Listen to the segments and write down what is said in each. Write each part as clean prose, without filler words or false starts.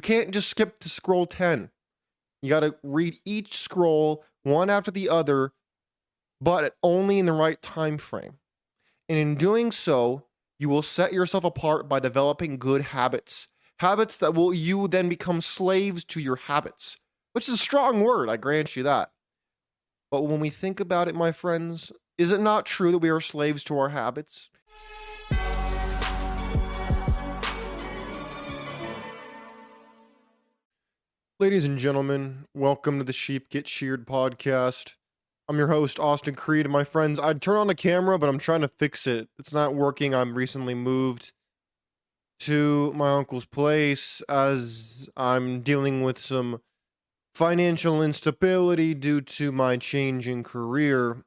You can't just skip to scroll 10. You got to read each scroll one after the other, but only in the right time frame. And in doing so, you will set yourself apart by developing good habits. Habits that will you then become slaves to your habits, which is a strong word, I grant you that. But when we think about it, my friends, is it not true that we are slaves to our habits? Ladies and gentlemen, welcome to the Sheep Get Sheared Podcast. I'm your host, Austin Creed, and my friends, I'd turn on the camera, but I'm trying to fix it. It's not working. I'm recently moved to my uncle's place as I'm dealing with some financial instability due to my changing career.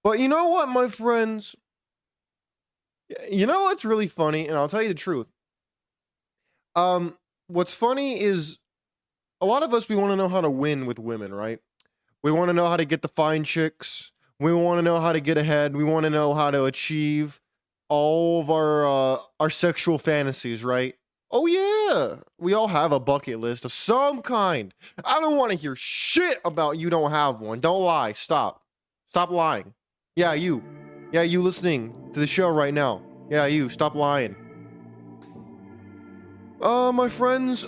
But you know what, my friends? You know what's really funny? And I'll tell you the truth. What's funny is a lot of us, we want to know how to win with women, right? We want to know how to get the fine chicks. We want to know how to get ahead. We want to know how to achieve all of our sexual fantasies, right? Oh yeah, we all have a bucket list of some kind. I don't want to hear shit about you don't have one. Don't lie. Stop lying. Yeah, you listening to the show right now. Yeah, you, stop lying. My friends,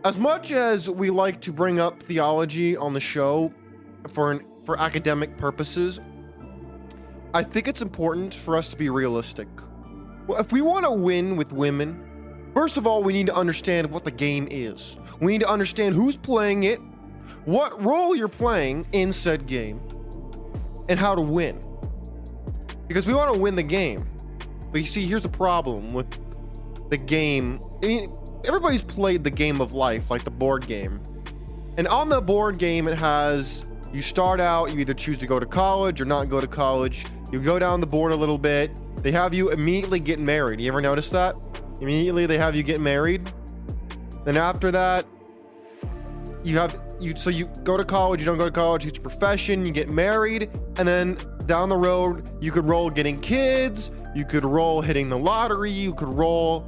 as much as we like to bring up theology on the show for academic purposes, I think it's important for us to be realistic. Well, if we want to win with women, first of all, we need to understand what the game is. We need to understand who's playing it, what role you're playing in said game, and how to win. Because we want to win the game. But you see, here's the problem with the game. I mean, everybody's played the game of life, like the board game. And on the board game, it has, you start out, you either choose to go to college or not go to college. You go down the board a little bit. They have you immediately get married. You ever notice that? Immediately they have you get married. Then after that, so you go to college, you don't go to college, it's your profession, you get married, and then down the road, you could roll getting kids, you could roll hitting the lottery, you could roll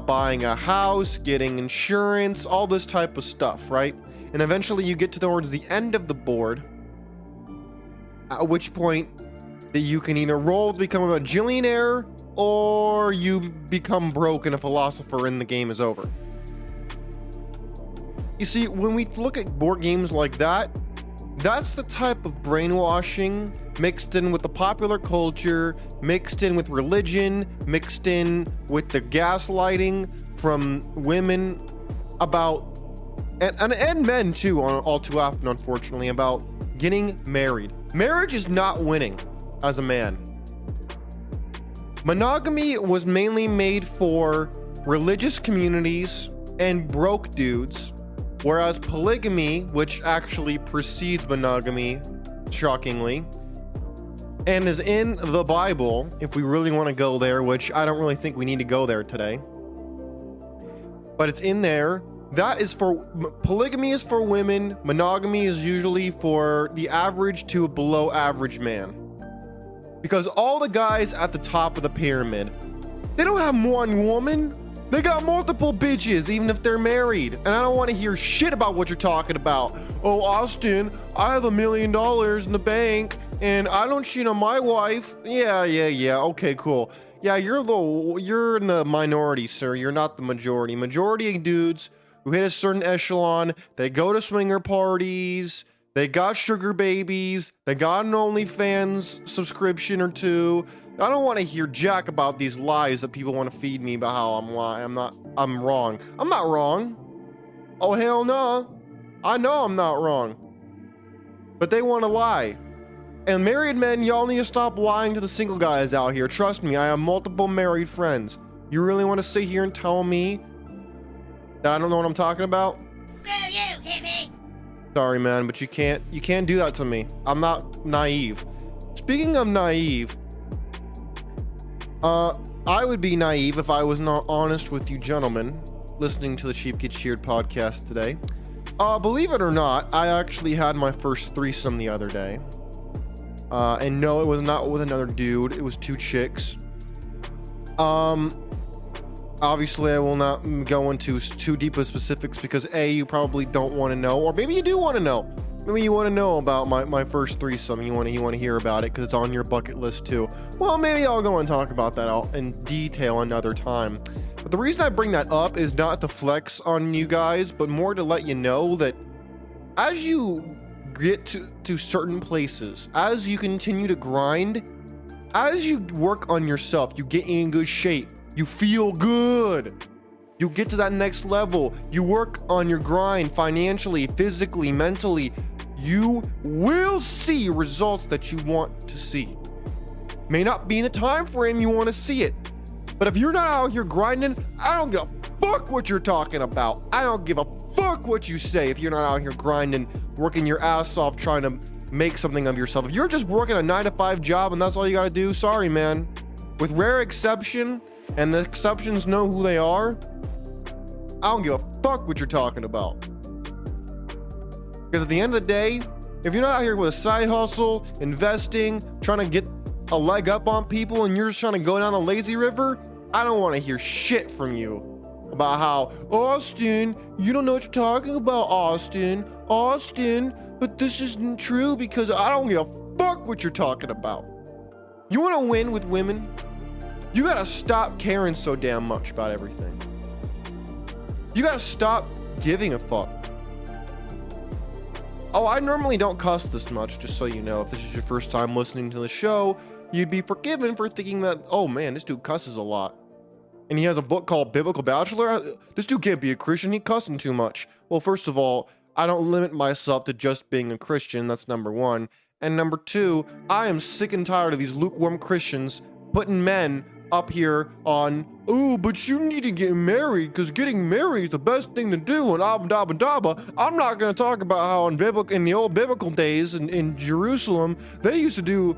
buying a house, getting insurance, all this type of stuff, right? And eventually you get towards the end of the board, at which point that you can either roll to become a bajillionaire or you become broke and a philosopher and the game is over. You see, when we look at board games like that, that's the type of brainwashing mixed in with the popular culture, mixed in with religion, mixed in with the gaslighting from women about, and men too, all too often, unfortunately, about getting married. Marriage is not winning as a man. Monogamy was mainly made for religious communities and broke dudes, whereas polygamy, which actually precedes monogamy, shockingly, and is in the Bible, if we really want to go there, which I don't really think we need to go there today, but it's in there. That is for, polygamy is for women, monogamy is usually for the average to below average man. Because all the guys at the top of the pyramid, they don't have one woman. They got multiple bitches, even if they're married. And I don't want to hear shit about what you're talking about. Oh, Austin, I have $1 million in the bank and I don't cheat on my wife. Yeah. Okay, cool. Yeah, you're in the minority, sir. You're not the majority. Majority of dudes who hit a certain echelon, they go to swinger parties, they got sugar babies, they got an OnlyFans subscription or two. I don't want to hear jack about these lies that people want to feed me about how I'm wrong. I'm not wrong. Oh, hell no. I know I'm not wrong. But they want to lie. And married men, y'all need to stop lying to the single guys out here. Trust me, I have multiple married friends. You really want to sit here and tell me that I don't know what I'm talking about? Screw you, hippie! Sorry, man, but you can't do that to me. I'm not naive. Speaking of naive, I would be naive if I was not honest with you gentlemen listening to the Sheep Get Sheared podcast today. Believe it or not, I actually had my first threesome the other day. And no, it was not with another dude. It was two chicks. Obviously, I will not go into too deep of specifics because A, you probably don't want to know, or maybe you do want to know. Maybe you want to know about my first threesome. You want to hear about it because it's on your bucket list too. Well, maybe I'll go and talk about that out in detail another time. But the reason I bring that up is not to flex on you guys, but more to let you know that as you get to certain places, as you continue to grind, as you work on yourself, you get in good shape. You feel good. You get to that next level. You work on your grind financially, physically, mentally. You will see results that you want to see. May not be in the time frame you want to see it. But if you're not out here grinding, I don't give a fuck what you're talking about. I don't give a fuck what you say if you're not out here grinding, working your ass off trying to make something of yourself. If you're just working a 9-to-5 job and that's all you got to do, sorry, man. With rare exception, and the exceptions know who they are, I don't give a fuck what you're talking about. Because at the end of the day, if you're not out here with a side hustle, investing, trying to get a leg up on people, and you're just trying to go down the lazy river, I don't want to hear shit from you about how, Austin, you don't know what you're talking about, Austin, but this isn't true because I don't give a fuck what you're talking about. You want to win with women? You gotta stop caring so damn much about everything. You gotta stop giving a fuck. Oh, I normally don't cuss this much, just so you know. If this is your first time listening to the show, you'd be forgiven for thinking that, oh man, this dude cusses a lot. And he has a book called Biblical Bachelor. This dude can't be a Christian, he's cussing too much. Well, first of all, I don't limit myself to just being a Christian, that's number one. And number two, I am sick and tired of these lukewarm Christians putting men up here on, oh, but you need to get married because getting married is the best thing to do, and abba. I'm not going to talk about how in the old biblical days in Jerusalem, they used to do,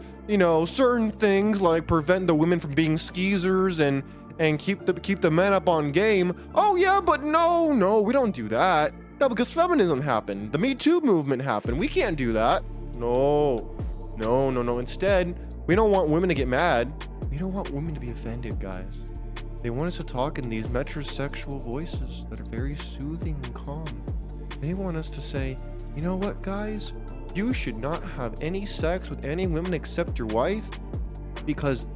certain things like prevent the women from being skeezers and keep the men up on game. Oh yeah, but no, we don't do that. No, because feminism happened. The Me Too movement happened. We can't do that. No. Instead, we don't want women to get mad. We don't want women to be offended, guys. They want us to talk in these metrosexual voices that are very soothing and calm. They want us to say, you know what, guys? You should not have any sex with any women except your wife because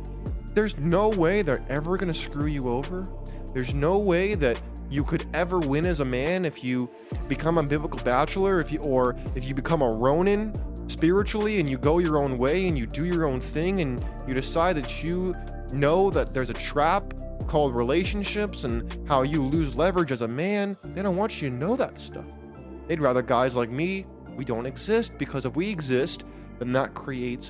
there's no way they're ever going to screw you over. There's no way that you could ever win as a man if you become a biblical bachelor, if you become a Ronin spiritually and you go your own way and you do your own thing and you decide that you know that there's a trap called relationships and how you lose leverage as a man. They don't want you to know that stuff. They'd rather guys like me, we don't exist, because if we exist, then that creates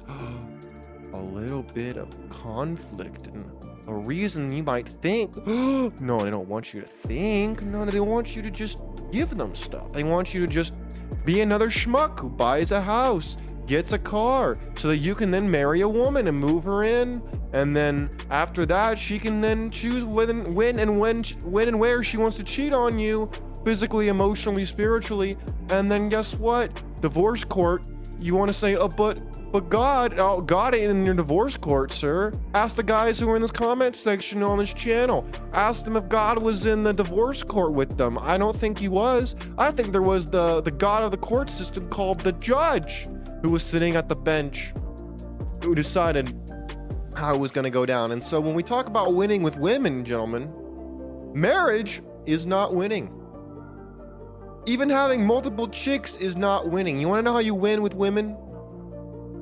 a little bit of conflict and a reason you might think, no, they don't want you to think. No, they want you to just give them stuff. They want you to just be another schmuck who buys a house, gets a car, so that you can then marry a woman and move her in. And then after that, she can then choose when and where she wants to cheat on you, physically, emotionally, spiritually. And then guess what? Divorce court, you want to say, but God ain't in your divorce court, sir. Ask the guys who are in this comment section on this channel. Ask them if God was in the divorce court with them. I don't think he was. I think there was the God of the court system called the judge, who was sitting at the bench, who decided how it was going to go down. And so when we talk about winning with women, gentlemen, marriage is not winning. Even having multiple chicks is not winning. You want to know how you win with women?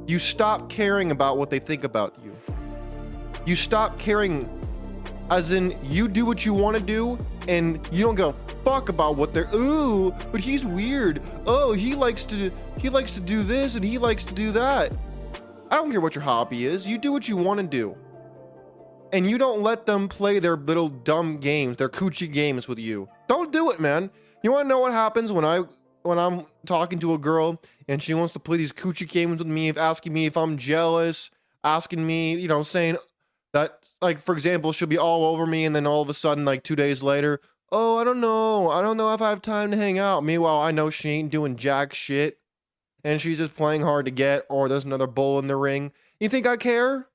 You stop caring about what they think about you. You stop caring, as in you do what you want to do and you don't give a fuck about what they're, ooh, but he's weird. Oh, he likes to do this and he likes to do that. I don't care what your hobby is. You do what you want to do. And you don't let them play their little dumb games, their coochie games with you. Don't do it, man. You want to know what happens when I'm talking to a girl and she wants to play these coochie games with me, asking me if I'm jealous, asking me, saying that, like, for example, she'll be all over me and then all of a sudden, like 2 days later, oh, I don't know if I have time to hang out. Meanwhile, I know she ain't doing jack shit and she's just playing hard to get, or there's another bull in the ring. You think I care?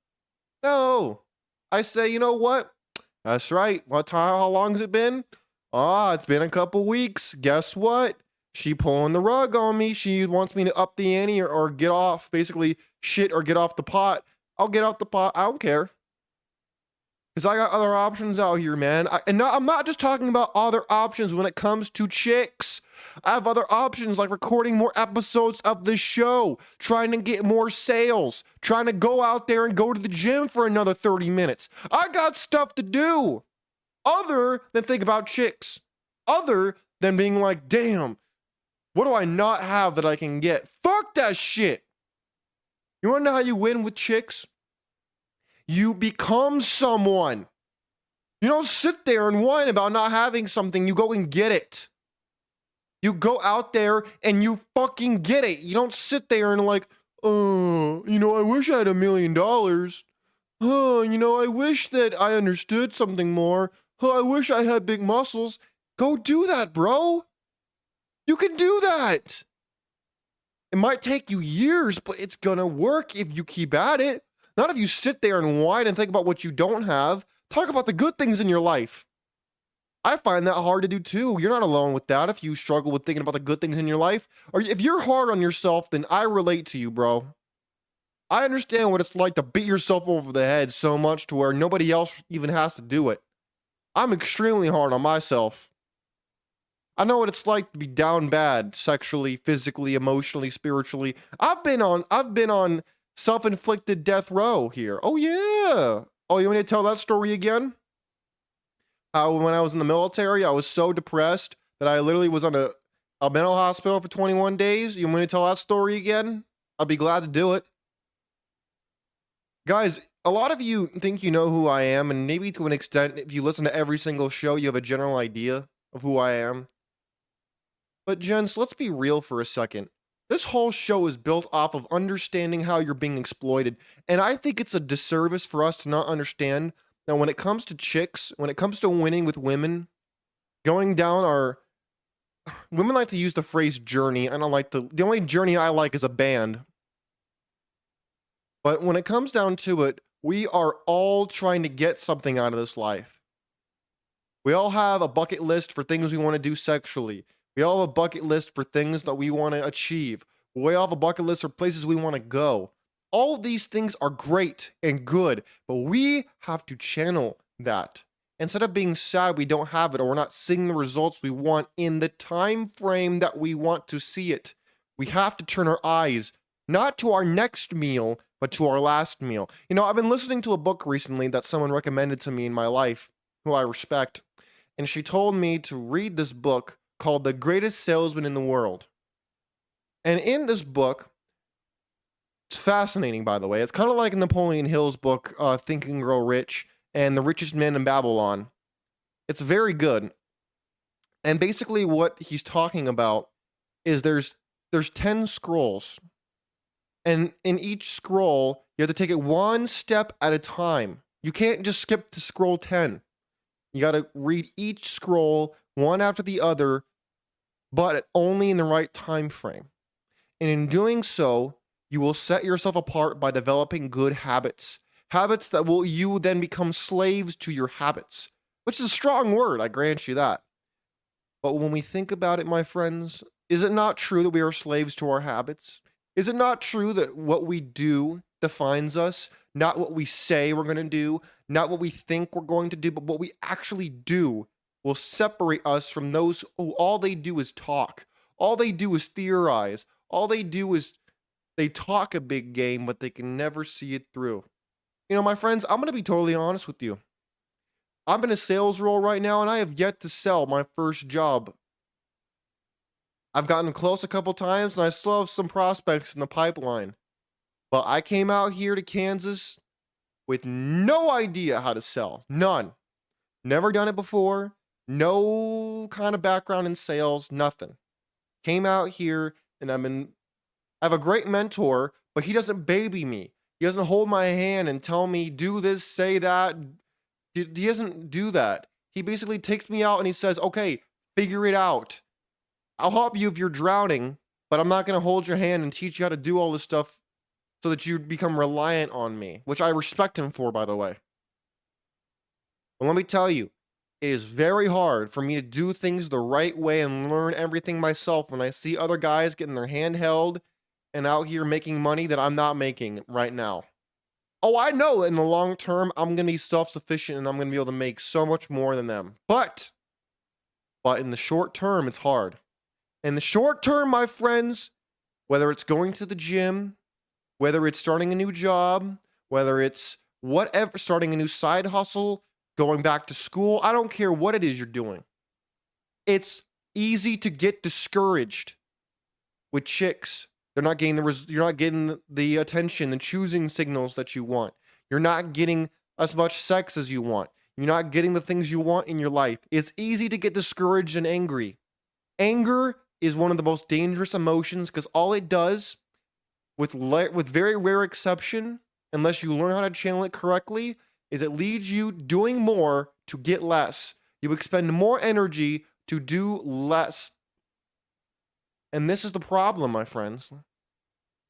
No. I say, you know what? That's right. How long has it been? It's been a couple weeks. Guess what? She pulling the rug on me. She wants me to up the ante or get off, basically shit or get off the pot. I'll get off the pot. I don't care. Because I got other options out here, man. I'm not just talking about other options when it comes to chicks. I have other options like recording more episodes of the show, trying to get more sales, trying to go out there and go to the gym for another 30 minutes. I got stuff to do other than think about chicks, other than being like, damn, what do I not have that I can get? Fuck that shit. You want to know how you win with chicks? You become someone. You don't sit there and whine about not having something. You go and get it. You go out there and you fucking get it. You don't sit there and like, I wish I had $1 million. I wish that I understood something more. I wish I had big muscles. Go do that, bro. You can do that. It might take you years, but it's gonna work if you keep at it. Not if you sit there and whine and think about what you don't have. Talk about the good things in your life. I find that hard to do too. You're not alone with that if you struggle with thinking about the good things in your life. Or if you're hard on yourself, then I relate to you, bro. I understand what it's like to beat yourself over the head so much to where nobody else even has to do it. I'm extremely hard on myself. I know what it's like to be down bad, sexually, physically, emotionally, spiritually. I've been on self-inflicted death row here. Oh yeah. Oh, you want me to tell that story again? How when I was in the military, I was so depressed that I literally was on a mental hospital for 21 days. You want me to tell that story again? I'll be glad to do it. Guys, a lot of you think you know who I am, and maybe to an extent, if you listen to every single show, you have a general idea of who I am. But gents, let's be real for a second. This whole show is built off of understanding how you're being exploited. And I think it's a disservice for us to not understand that when it comes to chicks, when it comes to winning with women, going down our... Women like to use the phrase journey. I don't like the only journey I like is a band. But when it comes down to it, we are all trying to get something out of this life. We all have a bucket list for things we want to do sexually. We all have a bucket list for things that we want to achieve. We all have a bucket list for places we want to go. All of these things are great and good, but we have to channel that. Instead of being sad we don't have it or we're not seeing the results we want in the time frame that we want to see it, we have to turn our eyes not to our next meal, but to our last meal. I've been listening to a book recently that someone recommended to me in my life, who I respect, and she told me to read this book called The Greatest Salesman in the World. And in this book, it's fascinating, by the way. It's kind of like Napoleon Hill's book, Think and Grow Rich, and The Richest Man in Babylon. It's very good. And basically what he's talking about is there's 10 scrolls. And in each scroll, you have to take it one step at a time. You can't just skip to scroll 10. You got to read each scroll one after the other, but only in the right time frame. And in doing so, you will set yourself apart by developing good habits. Habits that will you then become slaves to your habits, which is a strong word, I grant you that. But when we think about it, my friends, is it not true that we are slaves to our habits? Is it not true that what we do defines us? Not what we say we're going to do, not what we think we're going to do, but what we actually do will separate us from those who all they do is talk. All they do is theorize. All they do is they talk a big game, but they can never see it through. My friends, I'm going to be totally honest with you. I'm in a sales role right now, and I have yet to sell my first job. I've gotten close a couple times, and I still have some prospects in the pipeline. But I came out here to Kansas with no idea how to sell. None. Never done it before. No kind of background in sales. Nothing. Came out here, and I have a great mentor, but he doesn't baby me. He doesn't hold my hand and tell me, do this, say that. He doesn't do that. He basically takes me out and he says, okay, figure it out. I'll help you if you're drowning, but I'm not going to hold your hand and teach you how to do all this stuff so that you become reliant on me, which I respect him for, by the way. But let me tell you, it is very hard for me to do things the right way and learn everything myself when I see other guys getting their hand held and out here making money that I'm not making right now. Oh, I know in the long term, I'm going to be self-sufficient and I'm going to be able to make so much more than them. But in the short term, it's hard. In the short term, my friends, whether it's going to the gym, whether it's starting a new job, whether it's whatever, starting a new side hustle, going back to school, I don't care what it is you're doing. It's easy to get discouraged with chicks. You're not getting the attention, the choosing signals that you want. You're not getting as much sex as you want. You're not getting the things you want in your life. It's easy to get discouraged and angry. Anger is one of the most dangerous emotions because all it does, with very rare exception, unless you learn how to channel it correctly, is it leads you doing more to get less. You expend more energy to do less. And this is the problem, my friends.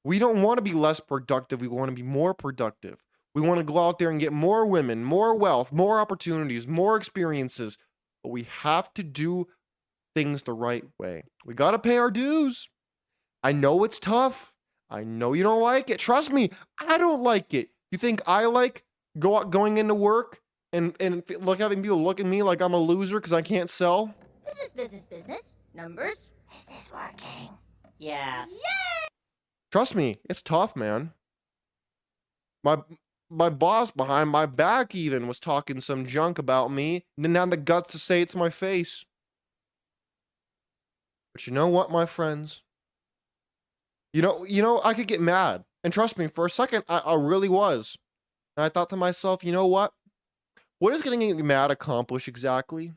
We don't want to be less productive. We want to be more productive. We want to go out there and get more women, more wealth, more opportunities, more experiences. But we have to do things the right way. We got to pay our dues. I know it's tough. I know you don't like it. Trust me, I don't like it. You think I like going into work and having people look at me like I'm a loser because I can't sell? Business. Numbers. Is this working? Yes. Yay! Trust me, it's tough, man. My boss behind my back even was talking some junk about me and didn't have the guts to say it to my face. But you know what, my friends? You know, I could get mad. And trust me, for a second, I really was. And I thought to myself, you know what? What is getting mad accomplish exactly?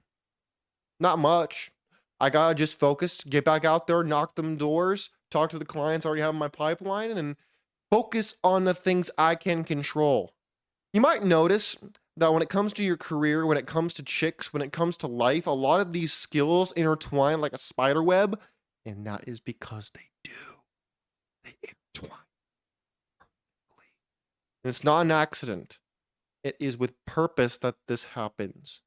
Not much. I gotta just focus, get back out there, knock them doors, talk to the clients I already have in my pipeline, and focus on the things I can control. You might notice that when it comes to your career, when it comes to chicks, when it comes to life, a lot of these skills intertwine like a spider web, and that is because they do. They intertwine perfectly. And it's not an accident. It is with purpose that this happens.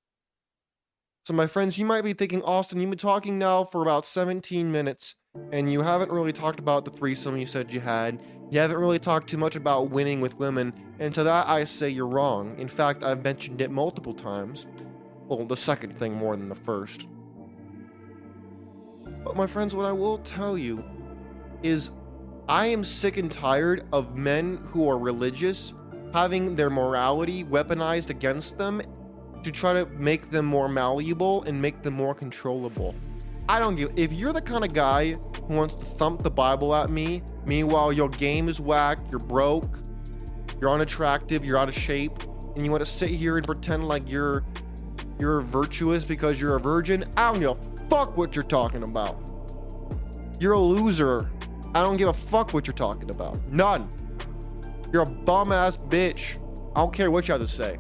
So my friends, you might be thinking, Austin, you've been talking now for about 17 minutes, and you haven't really talked about the threesome you said you had. You haven't really talked too much about winning with women, and to that I say you're wrong. In fact, I've mentioned it multiple times. Well, the second thing more than the first. But my friends, what I will tell you is I am sick and tired of men who are religious having their morality weaponized against them to try to make them more malleable and make them more controllable. I don't give. If you're the kind of guy who wants to thump the Bible at me, meanwhile your game is whack, you're broke, you're unattractive, you're out of shape, and you want to sit here and pretend like you're virtuous because you're a virgin, I don't give a fuck what you're talking about. You're a loser. I don't give a fuck what you're talking about. None. You're a bum ass bitch. I don't care what you have to say.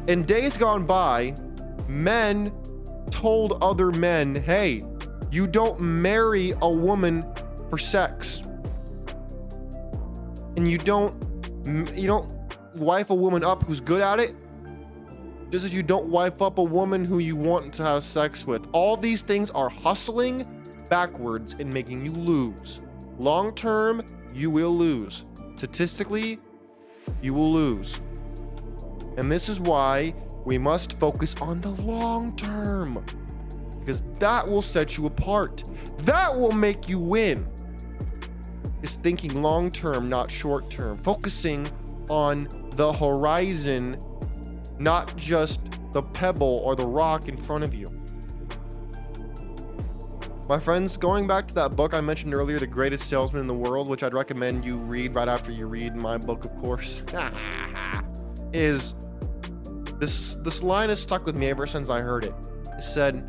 In days gone by, men told other men, hey, you don't marry a woman for sex. And you don't wife a woman up who's good at it, just as you don't wife up a woman who you want to have sex with. All these things are hustling backwards and making you lose. Long term, you will lose. Statistically, you will lose. And this is why we must focus on the long term, because that will set you apart. That will make you win. Is thinking long term, not short term. Focusing on the horizon, not just the pebble or the rock in front of you. My friends, going back to that book I mentioned earlier, The Greatest Salesman in the World, which I'd recommend you read right after you read my book, of course, is this line has stuck with me ever since I heard it. It said,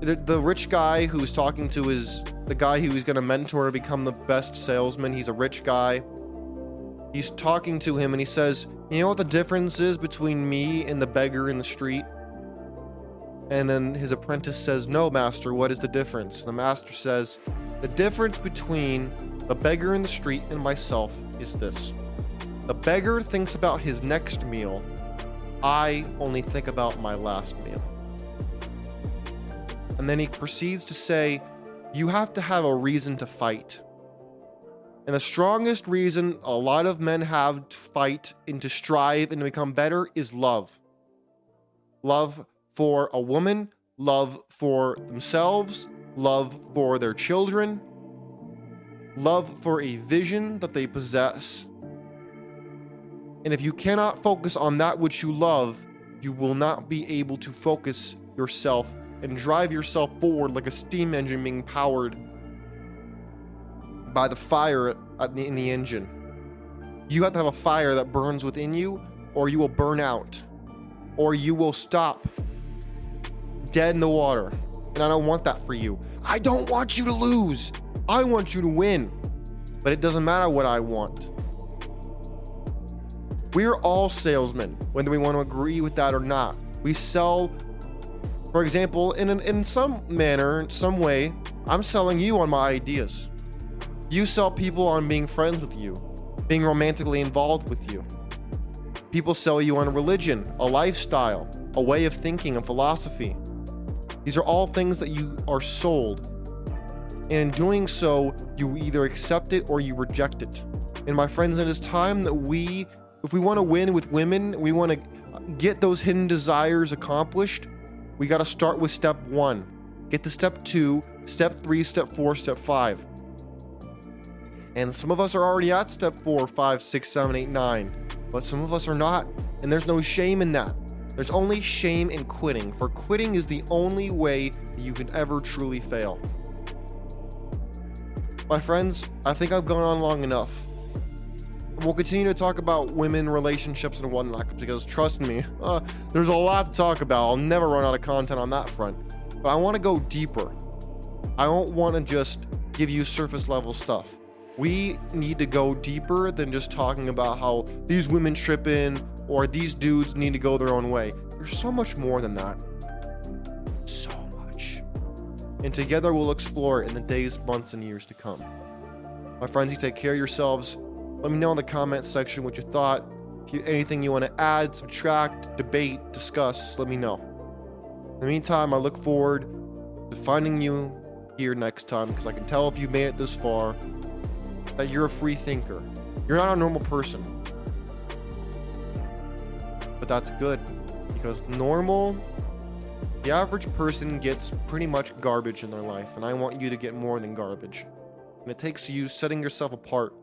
the rich guy who's talking to the guy who he's going to mentor to become the best salesman, he's a rich guy. He's talking to him and he says, you know what the difference is between me and the beggar in the street? And then his apprentice says, no, master, what is the difference? The master says, the difference between the beggar in the street and myself is this. The beggar thinks about his next meal. I only think about my last meal. And then he proceeds to say, you have to have a reason to fight. And the strongest reason a lot of men have to fight and to strive and to become better is love. Love for a woman, love for themselves, love for their children, love for a vision that they possess. And if you cannot focus on that which you love, you will not be able to focus yourself and drive yourself forward like a steam engine being powered by the fire in the engine. You have to have a fire that burns within you, or you will burn out, or you will stop dead in the water. And I don't want that for you. I don't want you to lose. I want you to win. But it doesn't matter what I want. We're all salesmen, whether we want to agree with that or not. We sell, for example, in some manner, in some way, I'm selling you on my ideas. You sell people on being friends with you, being romantically involved with you. People sell you on religion, a lifestyle, a way of thinking, a philosophy. These are all things that you are sold. And in doing so, you either accept it or you reject it. And my friends, it is time that if we want to win with women, we want to get those hidden desires accomplished, we got to start with step 1. Get to step 2, step 3, step 4, step 5. And some of us are already at step 4, 5, 6, 7, 8, 9. But some of us are not. And there's no shame in that. There's only shame in quitting. For quitting is the only way that you can ever truly fail. My friends, I think I've gone on long enough. We'll continue to talk about women, relationships, and whatnot, because trust me, there's a lot to talk about. I'll never run out of content on that front. But I want to go deeper. I don't want to just give you surface level stuff. We need to go deeper than just talking about how these women trip in or these dudes need to go their own way. There's so much more than that. So much. And together we'll explore it in the days, months, and years to come. My friends, you take care of yourselves. Let me know in the comment section what you thought. If anything you want to add, subtract, debate, discuss, let me know. In the meantime, I look forward to finding you here next time, because I can tell if you made it this far that you're a free thinker. You're not a normal person. But that's good, because the average person gets pretty much garbage in their life, and I want you to get more than garbage. And it takes you setting yourself apart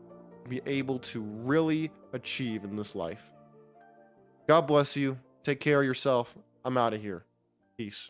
to be able to really achieve in this life. God bless you. Take care of yourself. I'm out of here. Peace.